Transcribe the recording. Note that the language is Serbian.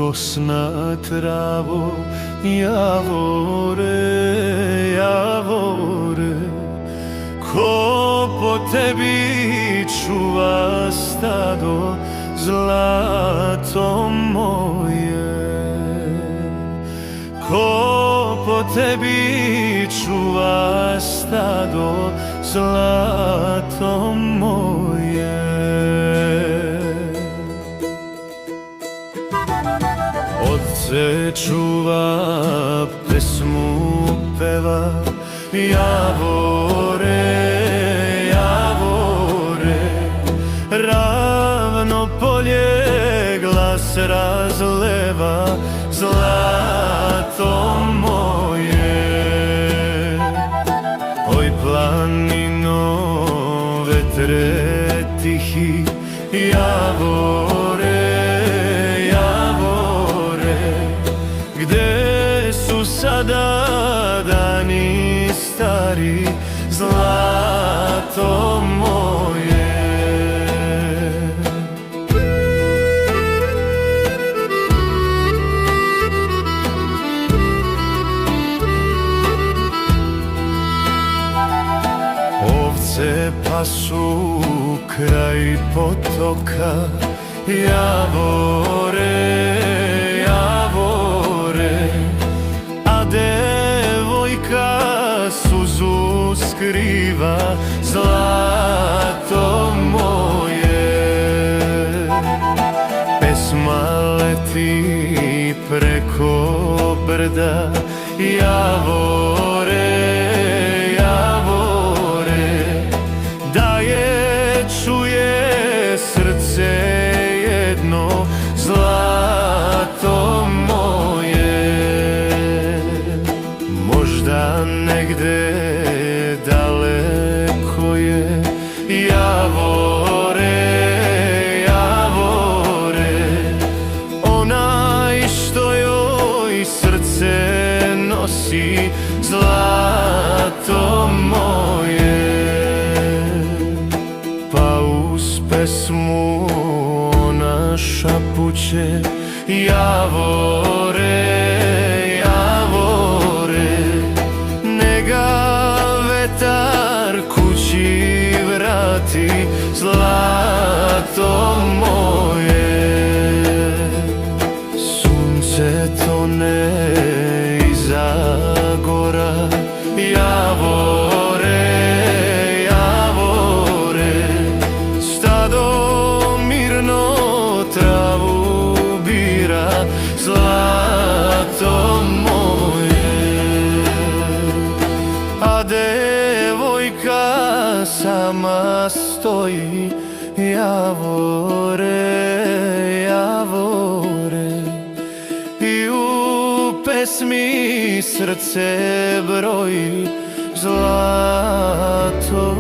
Bosna travo, javore, javore. Ko po tebi čuva stado, zlato moje? Ko po tebi čuva stado, zlato moje? Oce čuva, pesmu peva, javore, javore. Ravno polje glas razleva, zlato moje. Oj planino, vetre tihi, javore, gde su sada dani stari, zlato moje? Ovce pasu kraj potoka, javore, devojka suzu skriva, zlato moje. Pesma leti preko brda, javore, javore. Da je čuje srce jedno, zlato moje. Možda negde daleko je, javore, javore. Onaj što joj srce nosi, zlato moje. Pa uz pesmu ona šapuće, javore, vetar kući vrati, zlato moje. Sunce tone iza gora, javore, javore. Stado mirno travu bira, zlato moje. A devojka sama stoji, javore, javore. I u pesmi srce broji, zlato